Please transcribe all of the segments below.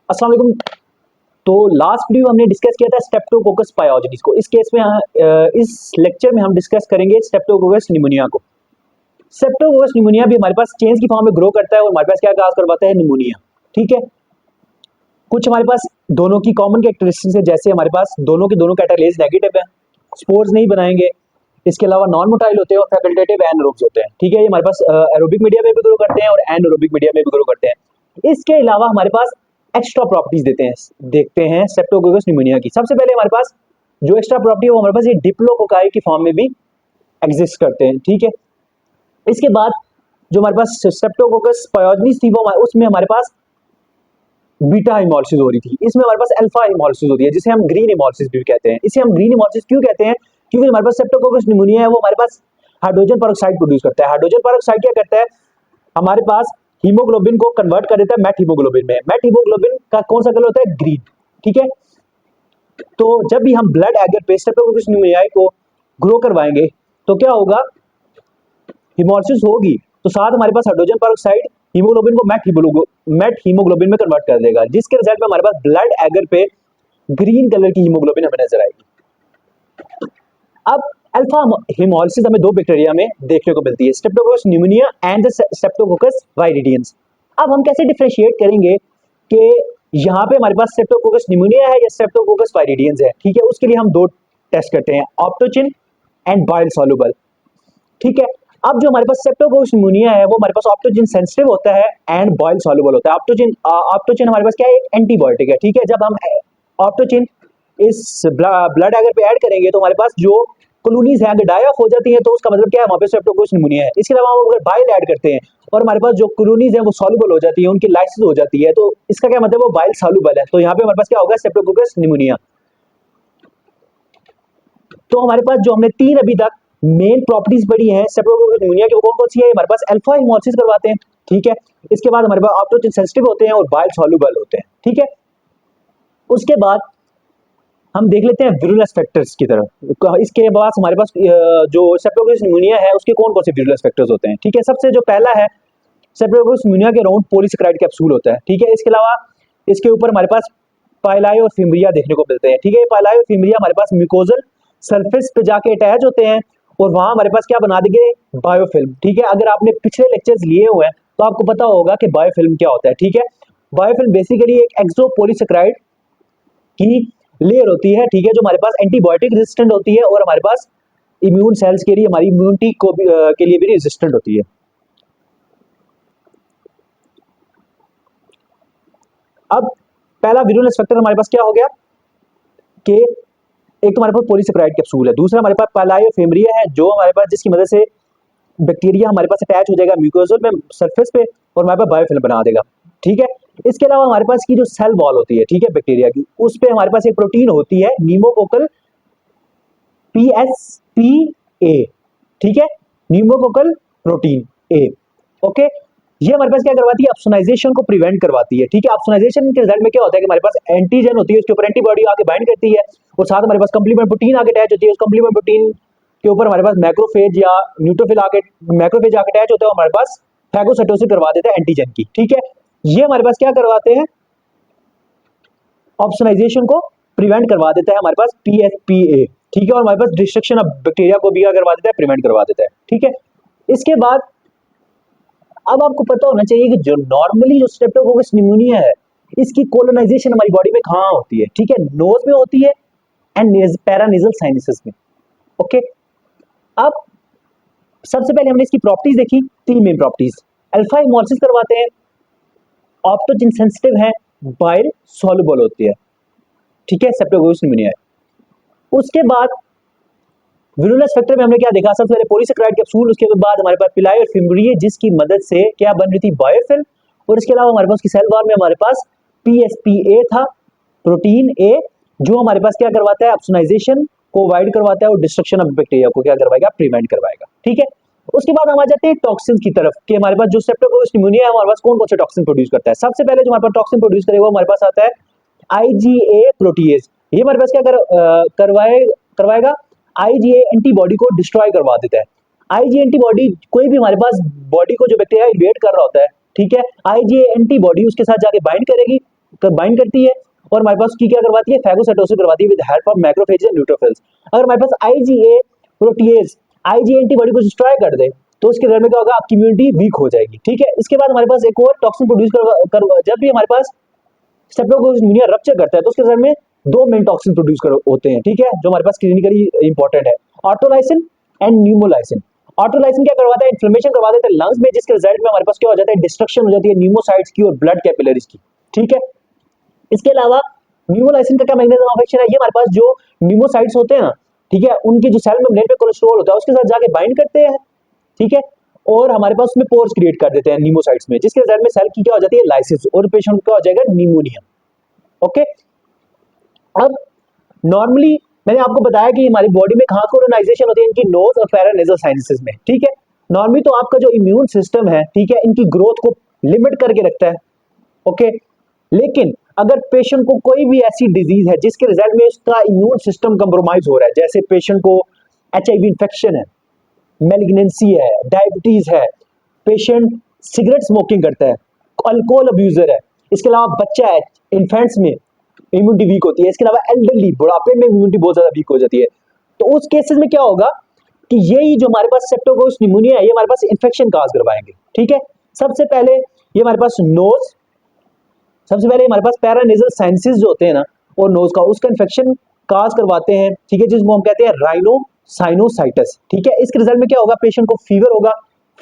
अस्सलाम वालेकुम। तो लास्ट वीडियो हमने डिस्कस किया था स्ट्रेप्टोकोकस पायोजेनिस को। इस केस में इस लेक्चर में हम डिस्कस करेंगे स्ट्रेप्टोकोकस निमोनिया को। स्ट्रेप्टोकोकस निमोनिया भी हमारे पास चेंज की फॉर्म में ग्रो करता है और हमारे पास क्या काज करवाता है, निमोनिया। ठीक है, कुछ हमारे पास दोनों की कॉमन कैरेक्टरिस्टिक्स है, जैसे हमारे पास दोनों के दोनों कैटालेज नेगेटिव है, स्पोर्स नहीं बनाएंगे, इसके अलावा नॉन मोटाइल होते हैं और फैकल्टेटिव एनारोब्स होते हैं। ठीक है, ये हमारे पास एरोबिक मीडिया में भी ग्रो करते हैं और एनारोबिक मीडिया में भी ग्रो करते हैं। इसके अलावा हमारे पास एक्स्ट्रा प्रॉपर्टीज देखते हैं स्ट्रेप्टोकोकस निमोनिया की। सबसे पहले हमारे पास जो एक्स्ट्रा प्रॉपर्टी है वो हमारे पास ये डिप्लोकोकाई की फॉर्म में भी एग्जिस्ट करते हैं। ठीक है, इसके बाद जो हमारे पास स्ट्रेप्टोकोकस पायोजेनिस थी वो उसमें हमारे पास बीटा हिमोलिसिस हो रही थी, इसमें हमारे पास अल्फा हिमोलिसिस होती है, जिसे हम ग्रीन हिमोलिसिस भी कहते हैं। इसे हम ग्रीन हिमोलिसिस क्यों कहते हैं? क्योंकि हमारे पास स्ट्रेप्टोकोकस निमोनिया है वो हमारे पास हाइड्रोजन पेरोक्साइड प्रोड्यूस करता है। हाइड्रोजन पेरोक्साइड क्या करता है, हमारे पास हीमोग्लोबिन को कन्वर्ट कर देता है मेट हीमोग्लोबिन में। मेट हीमोग्लोबिन का कौन सा कलर होता है? ग्रीन। ठीक है, तो जब भी हम ब्लड एगर पे स्ट्रेप्टोकोकस निमोनिया को ग्रो करवाएंगे तो क्या होगा, हिमोलिसिस होगी तो साथ हमारे पास हाइड्रोजन पेरोक्साइड हीमोग्लोबिन को मेट हीमोग्लोबिन में कन्वर्ट कर देगा, जिसके रिजल्ट में हमारे पास ब्लड एगर पे ग्रीन कलर की हीमोग्लोबिन हमें नजर आएगी। अब अल्फा हिमोलिसिस हमें दो बैक्टीरिया में देखने को मिलती है, स्ट्रेप्टोकोकस निमोनिया एंड स्ट्रेप्टोकोकस वाइरिडियंस। अब हम कैसे डिफरेंशिएट करेंगे कि यहाँ पे हमारे पास स्ट्रेप्टोकोकस निमोनिया है या स्ट्रेप्टोकोकस वाइरिडियंस है? ठीक है, उसके लिए हम दो टेस्ट करते हैं, ऑप्टोचिन एंड बाइल सॉल्युबल। ठीक है, अब जो हमारे पास स्ट्रेप्टोकोकस निमोनिया है वो हमारे पास ऑप्टोजिन सेंसिटिव होता है एंड बॉयल सॉल्युबल होता है। ऑप्टोजिन हमारे पास क्या है? एक एंटीबायोटिक है। ठीक है, जब हम ऑप्टोजिन इस ब्लड अगर पे ऐड करेंगे तो हमारे पास जो कॉलोनीज है अगर डाई ऑफ हो जाती है तो उसका मतलब क्या है, वहां पे स्ट्रेप्टोकोकस निमोनिया है। इसके अलावा हम अगर बाइल ऐड करते हैं और हमारे पास जो कॉलोनीज है वो सॉल्युबल हो जाती है, उनकी लाइसिस हो जाती है, तो इसका क्या मतलब, वो बाइल सॉल्युबल है, तो यहाँ पे हमारे पास क्या होगा, स्ट्रेप्टोकोकस निमोनिया। तो हमारे पास जो हमने तीन अभी तक मेन प्रॉपर्टीज पढ़ी हैं स्ट्रेप्टोकोकस निमोनिया की, वो कौन कौन सी है? हमारे पास अल्फा हिमोलिसिस करवाते हैं। ठीक है, इसके बाद हमारे पास ऑप्टोजिन सेंसिटिव होते हैं और बाइल सॉल्युबल होते हैं। ठीक है, उसके बाद हम देख लेते हैं विरुलेंस फैक्टर्स की तरफ। इसके बाद हमारे पास जो स्ट्रेप्टोकोकस निमोनिया है उसके कौन कौन से विरुलेंस फैक्टर्स होते हैं? ठीक है, सबसे जो पहला है, स्ट्रेप्टोकोकस निमोनिया के अराउंड पॉलीसैकेराइड कैप्सूल होता है। ठीक है, इसके अलावा इसके ऊपर हमारे पास पाइलाई और फिमरिया देखने को मिलते हैं। ठीक है, पाइलाई और फिमरिया हमारे पास म्यूकोजल सरफेस पे जाके अटैच होते हैं और वहां हमारे पास क्या बना देंगे, बायोफिल्म। ठीक है, अगर आपने पिछले लेक्चर्स लिए हुए हैं तो आपको पता होगा कि बायोफिल्म क्या होता है। ठीक है, बायोफिल्म बेसिकली एक एक्सोपोलीसैकेराइड की लेयर होती है। ठीक है, जो हमारे पास एंटीबायोटिक रेजिस्टेंट होती है और हमारे पास इम्यून सेल्स के लिए, हमारी इम्यूनिटी को भी, के लिए भी रेजिस्टेंट होती है। अब पहला विरुलेंस फैक्टर हमारे पास क्या हो गया कि एक तो हमारे पास पॉलीसैकेराइड कैप्सूल है, दूसरा हमारे पास पाइलाई और फिमरिया है जो हमारे पास, जिसकी मदद से बैक्टीरिया हमारे पास अटैच हो जाएगा म्यूकोजल में सरफेस पे और हमारे पास बायोफिल्म बना देगा। ठीक है, इसके अलावा हमारे पास की जो सेल वॉल होती है, ठीक है, बैक्टीरिया की, उस पे हमारे पास एक प्रोटीन होती है न्यूमोकोकल PSPA। ठीक है, न्यूमोकोकल प्रोटीन ए। ओके, ये हमारे पास क्या करवाती है, ऑप्सोनाइजेशन को प्रिवेंट करवाती है। ठीक है, ऑप्सोनाइजेशन के रिजल्ट में क्या होता है कि हमारे पास एंटीजन होती है, उसके ऊपर एंटीबॉडी आके बाइंड करती है और साथ हमारे पास कंप्लीमेंट प्रोटीन आके अटैच होती है। उस कंप्लीमेंट प्रोटीन के ऊपर हमारे पास मैक्रोफेज या न्यूट्रोफिल आके मैक्रोफेज आके अटैच होता है और हमारे पास फैगोसाइटोसिस करवा देता है एंटीजन की। ठीक है, ये हमारे पास क्या करवाते हैं, ऑप्सोनाइजेशन को प्रिवेंट करवा देता है हमारे पास PSPA। ठीक है, और हमारे पास डिस्ट्रक्शन ऑफ बैक्टीरिया को भी क्या करवा देता है, प्रिवेंट करवा देता है। ठीक है, इसके बाद अब आपको पता होना चाहिए कि जो नॉर्मली जो स्ट्रेप्टोकोकस निमोनिया है इसकी कोलोनाइजेशन हमारी बॉडी में कहाँ होती है? ठीक है, नोज में होती है एंड पैरानेजल साइनसेस में। ओके, अब सबसे पहले हमने इसकी प्रॉपर्टीज देखी, तीन मेन प्रॉपर्टीज, अल्फा हिमोलिसिस करवाते हैं, ऑप्टोजिन सेंसिटिव है, बाइल सॉल्युबल होती है। ठीक है, स्ट्रेप्टोकोकस निमोनिया है। उसके बाद विरुलेंस फैक्टर में हमने क्या देखा, सबसे पहले पॉलीसैकेराइड कैप्सूल, उसके बाद हमारे पास पिलाई और फिमरिया जिसकी मदद से क्या बन रही थी, बायोफिल्म, और इसके अलावा हमारे पास की सेल वॉल में हमारे पास PSPA था, प्रोटीन ए, जो हमारे पास क्या करवाता है, ऑप्सोनाइजेशन को अवॉइड करवाता है और डिस्ट्रक्शन ऑफ बैक्टीरिया को क्या करवाएगा, प्रिवेंट करवाएगा। ठीक है, उसके बाद हम आ जाते हैं टॉक्सिन की तरफ कि हमारे पास जो स्ट्रेप्टोकोकस निमोनिया है हमारे पास कौन कौन से टॉक्सिन प्रोड्यूस करता है। सबसे पहले जो हमारे पास टॉक्सिन प्रोड्यूस करेगा हमारे पास आता है IgA प्रोटीएज। ये हमारे पास क्या करवाएगा, IgA एंटीबॉडी को डिस्ट्रॉय करवा देता है। IgA एंटीबॉडी कोई भी हमारे पास बॉडी को जो बैक्टीरिया इन्वेड कर रहा होता है, ठीक है, IgA एंटीबॉडी उसके साथ जाके बाइंड करेगी बाइंड करती है और हमारे पास की क्या करवाती है, फैगोसाइटोसिस करवाती है with help of macrophage and neutrophils. अगर हमारे पास आईजीए प्रोटीएज आईजी एंटीबॉडी को डिस्ट्रॉय कर दे तो उसके रिजल्ट में क्या होगा, आपकी इम्यूनिटी वीक हो जाएगी। ठीक है, इसके बाद हमारे पास एक और टॉक्सिन प्रोड्यूस जब भी हमारे पास स्ट्रेप्टोकोकस निमोनिया रप्चर करता है तो उसके रिजल्ट में दो मेन टॉक्सिन प्रोड्यूस होते हैं। ठीक है, जो हमारे पास क्लिनिकली इंपॉर्टेंट है, ऑटोलाइसिन एंड न्यूमोलाइसिन। ऑटोलाइसिन क्या करवाता है, इन्फ्लेमेशन करवा देता है लंग्स में, जिसके रिजल्ट में हमारे पास क्या हो जाता है, डिस्ट्रक्शन हो जाती है न्यूमोसाइट्स की और ब्लड कैपिलरीज की। ठीक है, इसके अलावा न्यूमोलाइसिन का क्या मैकेनिज्म ऑफ एक्शन है, ये हमारे पास जो न्यूमोसाइट्स होते हैं ना, ठीक है, उनके जो सेल मेम्ब्रेन पे कोलेस्ट्रॉल होता है उसके साथ जाके बाइंड करते हैं। ठीक है, और हमारे पास उसमें पोर्स क्रिएट कर देते हैं न्यूमोसाइट्स में, जिसके रिजल्ट में सेल की क्या हो जाती है, लाइसिस, और पेशेंट का हो जाएगा निमोनिया। ओके, अब नॉर्मली मैंने आपको बताया कि हमारी बॉडी में कहाँ कोलोनाइजेशन होती है, इनकी नोज और पैरानेजल साइनसेस में। ठीक है, नॉर्मली तो आपका जो इम्यून सिस्टम है, ठीक है, इनकी ग्रोथ को लिमिट करके रखता है। ओके, लेकिन अगर पेशेंट को कोई भी ऐसी डिजीज है जिसके रिजल्ट में उसका इम्यून सिस्टम कंप्रोमाइज हो रहा है, जैसे पेशेंट को एचआईवी इंफेक्शन है, मैलिग्नेंसी है, डायबिटीज है, पेशेंट सिगरेट स्मोकिंग करता है, अल्कोहल अब्यूजर है, इसके अलावा बच्चा है, इन्फेंट्स में इम्यूनिटी वीक होती है, इसके अलावा एल्डरली बुढ़ापे में इम्यूनिटी बहुत ज्यादा वीक हो जाती है, तो उस केसेस में क्या होगा कि यही जो हमारे पास स्ट्रेप्टोकोकस निमोनिया है ये हमारे पास इन्फेक्शन काज करवाएंगे। ठीक है, सबसे पहले ये हमारे पास नोज, सबसे पहले हमारे पास पैरानेजल साइनसेस जो होते हैं ना, और नोज का उसका इन्फेक्शन काज करवाते हैं। ठीक है, जिसको हम कहते हैं राइनोसाइनोसाइटिस। ठीक है, इसके रिजल्ट में क्या होगा, पेशेंट को फीवर होगा,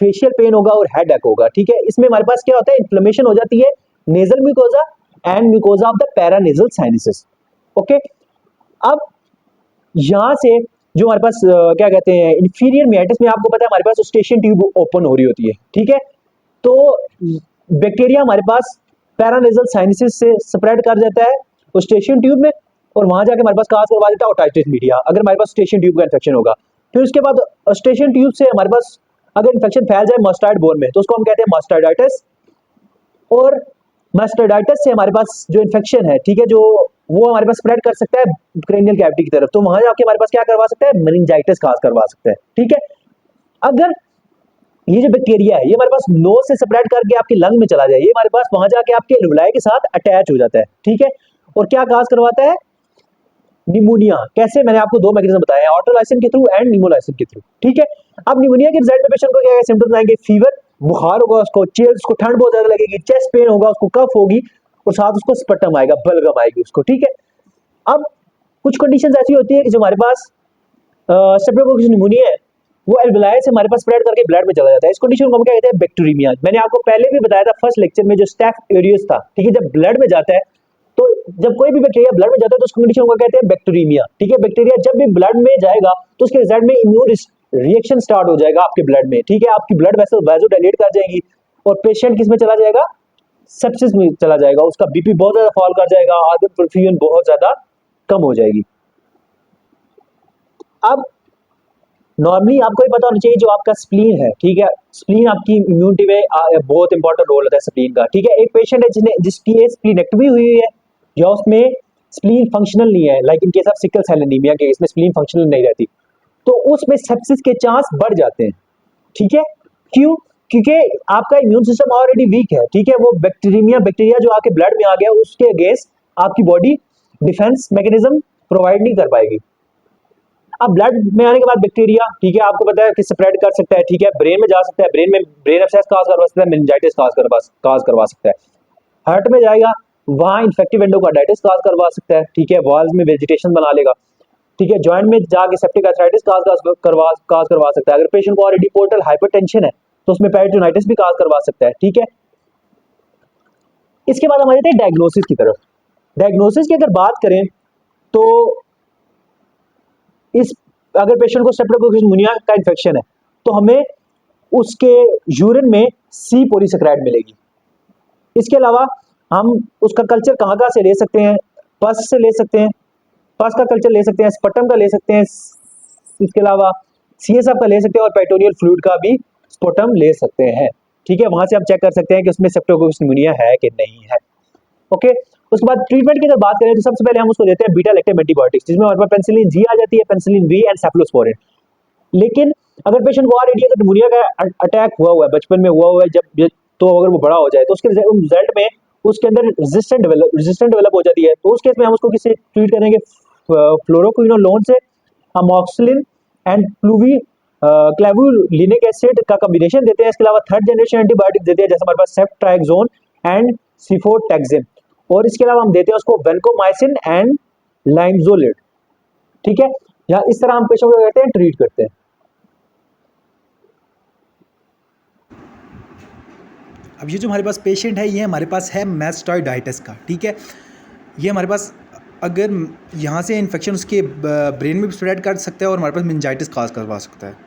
फेशियल पेन होगा और हेडेक होगा। ठीक है, इसमें हमारे पास क्या होता है, इन्फ्लेमेशन हो जाती है nasal mucosa and mucosa of the paranasal sinuses. Okay, अब यहां से जो हमारे पास क्या कहते हैं, इंफीरियर मियाटिस में आपको पता है हमारे पास स्टेशन ट्यूब ओपन हो रही होती है। ठीक है, तो बैक्टीरिया हमारे पास पैरानेजल साइनसेस से स्प्रेड कर जाता है स्टेशन ट्यूब में, और वहां जाके हमारे पास काज करवा देता है ओटाइटिस मीडिया, अगर हमारे पास स्टेशन ट्यूब का इन्फेक्शन होगा। फिर उसके बाद स्टेशन ट्यूब से हमारे पास अगर इन्फेक्शन फैल जाए मस्टार्ड बोन में तो उसको हम कहते हैं मस्टार्डाइटिस, और मस्टार्डाइटिस से हमारे पास जो इन्फेक्शन है, ठीक है, जो वो हमारे पास स्प्रेड कर सकता है क्रेनियल कैविटी की तरफ, तो वहां जाके हमारे पास क्या करवा सकता है, मेनिंजाइटिस काज करवा सकता है। ठीक है, अगर ये जो बैक्टीरिया है ये हमारे पास नोज से स्प्रेड करके आपके लंग में चला जाए, ये हमारे पास वहां जाके आपके एल्वेलाई के साथ अटैच हो जाता है। ठीक है, और क्या काज करवाता है, निमोनिया। कैसे, मैंने आपको दो मैकेनिज्म बताए हैं, ऑटोलाइसिन के थ्रू एंड निमोलाइसिन के थ्रू। ठीक है, अब निमोनिया के रिजल्ट में पेशेंट को क्या सिम्टम्स आएंगे, फीवर, बुखार होगा उसको, उसको ठंड बहुत ज्यादा लगेगी, चेस्ट पेन होगा उसको, कफ होगी, और साथ उसको स्पटम आएगा, बलगम आएगी उसको। ठीक है, अब कुछ कंडीशंस ऐसी होती है कि जो हमारे पास स्ट्रेप्टोकोकस निमोनिया है वो एल्वेलाई से हमारे पास स्प्रेड करके ब्लड में चला जाता है। इस कंडीशन को हम क्या कहते हैं, बैक्टीरियमिया। मैंने आपको पहले भी बताया था फर्स्ट लेक्चर में जो स्टैफ एरियस था। ठीक है, जब ब्लड में जाता है तो जब कोई भी बैक्टीरिया ब्लड में जाता है तो उस कंडीशन को कहते हैं बैक्टीरियमिया। ठीक है, बैक्टीरिया जब भी ब्लड में जाएगा तो उसके रिजल्ट में इम्यून रिएक्शन स्टार्ट हो जाएगा आपके ब्लड में। ठीक है, आपकी ब्लड वेसल वाज़ोडाइलेट कर जाएगी और पेशेंट किस में चला जाएगा, सेप्सिस में चला जाएगा, उसका बीपी बहुत ज्यादा फॉल कर जाएगा, ऑर्गन परफ्यूजन बहुत ज्यादा कम हो जाएगी। अब नॉर्मली आपको ये पता होना चाहिए जो आपका स्प्लीन है, ठीक है, स्प्लीन आपकी इम्यूनिटी में बहुत इंपॉर्टेंट रोल होता है स्प्लीन का। ठीक है, एक पेशेंट है जिसकी स्प्लीनेक्टोमी हुई है या उसमें स्प्लीन फंक्शनल नहीं है, like in case of sickle cell anaemia के इसमें स्प्लीन फंक्शनल नहीं रहती, तो उसमें सेप्सिस के चांस बढ़ जाते हैं। ठीक है, क्यों, क्योंकि आपका इम्यून सिस्टम ऑलरेडी वीक है। ठीक है, वो बैक्टीरिया जो आपके ब्लड में आ गया उसके अगेंस्ट आपकी बॉडी डिफेंस मैकेनिज्म प्रोवाइड नहीं कर पाएगी। अब ब्लड में आने के बाद बैक्टीरिया, ठीक है, आपको पता है कि स्प्रेड कर सकता है। ठीक है, ब्रेन में जा सकता है, ब्रेन एब्सेस काज करवा सकता है, मेनिंजाइटिस काज करवा सकता है। हार्ट में जाएगा, वहां इन्फेक्टिव एंडोकार्डाइटिस काज करवा सकता है। ठीक है, वॉल्स में वेजिटेशन बना लेगा। ठीक है, जॉइंट में जाके सेप्टिक आर्थराइटिस काज करवा सकता है। अगर पेशेंट को ऑलरेडी पोर्टल हाइपरटेंशन है तो उसमें पेरिटोनाइटिस भी काज करवा सकता है। ठीक है, इसके बाद हम आ जाते हैं डायग्नोसिस की तरफ। डायग्नोसिस की अगर बात करें तो इस अगर पेशेंट को स्ट्रेप्टोकोकस निमोनिया का इन्फेक्शन है तो हमें उसके यूरिन में सी पॉलीसैकेराइड मिलेगी। इसके अलावा हम उसका कल्चर कहाँ से ले सकते हैं, पस से ले सकते हैं, पस का कल्चर ले सकते हैं, स्पटम का ले सकते हैं, इसके अलावा सीएसएफ का ले सकते हैं और पेरिटोनियल फ्लूइड का भी स्पोटम ले सकते हैं। ठीक है, वहां से हम चेक कर सकते हैं कि उसमें स्ट्रेप्टोकोकस निमोनिया है कि नहीं है। ओके, उसके बाद ट्रीटमेंट की अगर बात करें तो सबसे पहले हम उसको देते हैं बीटा लैक्टम एंटीबायोटिक्स, जिसमें हमारे पास पेनिसिलिन जी आ जाती है, पेनिसिलिन वी एंड सेफलोस्पोरिन। लेकिन अगर पेशेंट को ऑलरेडी निमोनिया का अटैक हुआ है, बचपन में हुआ है, जब तो अगर वो बड़ा हो जाए तो उसके रिजल्ट में उसके अंदर रेजिस्टेंट डेवलप हो जाती है, तो उस केस में हम उसको किससे ट्रीट करेंगे, फ्लोरोक्विनोलोन से, अमोक्सिलिन एंड क्लेवुलिनिक एसिड का कॉम्बिनेशन देते हैं। इसके अलावा थर्ड जनरेशन एंटीबायोटिक देते हैं, जैसे हमारे पास सेफ्ट्राइक्सोन एंड सिफोटेक्सिन, और इसके अलावा हम देते हैं उसको वेनकोमाइसिन एंड लाइमजोलेट। ठीक है, या इस तरह हम पेशेंट को कहते हैं ट्रीट करते हैं। अब ये जो हमारे पास पेशेंट है, ये हमारे पास है मैस्टॉइडाइटिस का। ठीक है, ये हमारे पास अगर यहाँ से इन्फेक्शन उसके ब्रेन में भी स्प्रेड कर सकता है और हमारे पास मेनिंजाइटिस काज करवा सकता है।